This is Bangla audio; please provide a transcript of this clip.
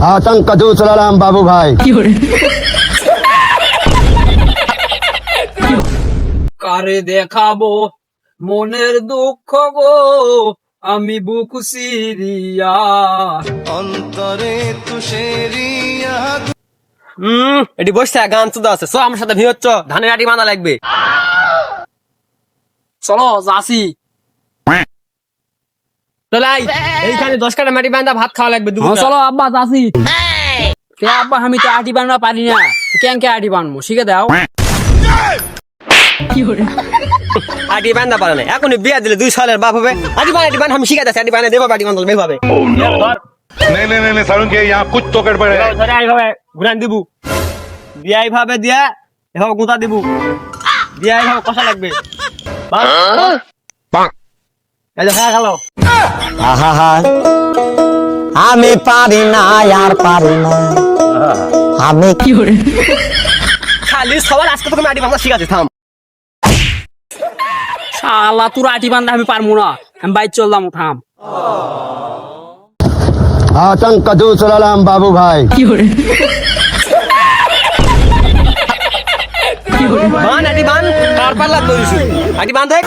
आतंक दूसरा बाबू भाई কারে দেখাবো মনের দুঃখ গো আমি বুক সিরিয়া অন্তরে তুষেরিয়া এটি বসছে গান চুদা আছে সো আমার সাথে ভিড় হচ্ছ ধানের আটি বাঁধা লাগবে চলো যাসি চলাই এইখানে 10 কাটা মাটি বাঁধা ভাত খাওয়া লাগবে দুপুরে চলো আব্বা যাসি কে আব্বা আমি তো আটি বানানো পারি না কেন কে আটি বানবো শিখে দাও আটি বাঁধা পারে না এখনই বিয়া দিলে 2 সালের বাপ হবে আটি বান আমি শিখা দিচ্ছি আটি বানা দেবো আটি বাঁধা এইভাবে नहीं नहीं नहीं सारुण के यहाँ कुछ तो गड़बड़ है ধরে এইভাবে ঘুরান দিব দিয়া এইভাবে দিয়া এভাবে গুঁতা দিব দিয়া এইভাবে কষা লাগবে এই যে খাওয়া খালো আমি পারি না আর পারি না আমি খালি সবার আজকে তোকে আটি বাঁধা শিখাচ্ছি থাম শালা তোর আটি বান্ধা আমি পারবো না আমি বাইর চললাম থাম आतंक दूसरा बाबू भाई বান আটি বান তারপর লাগবে আটি বান দেখ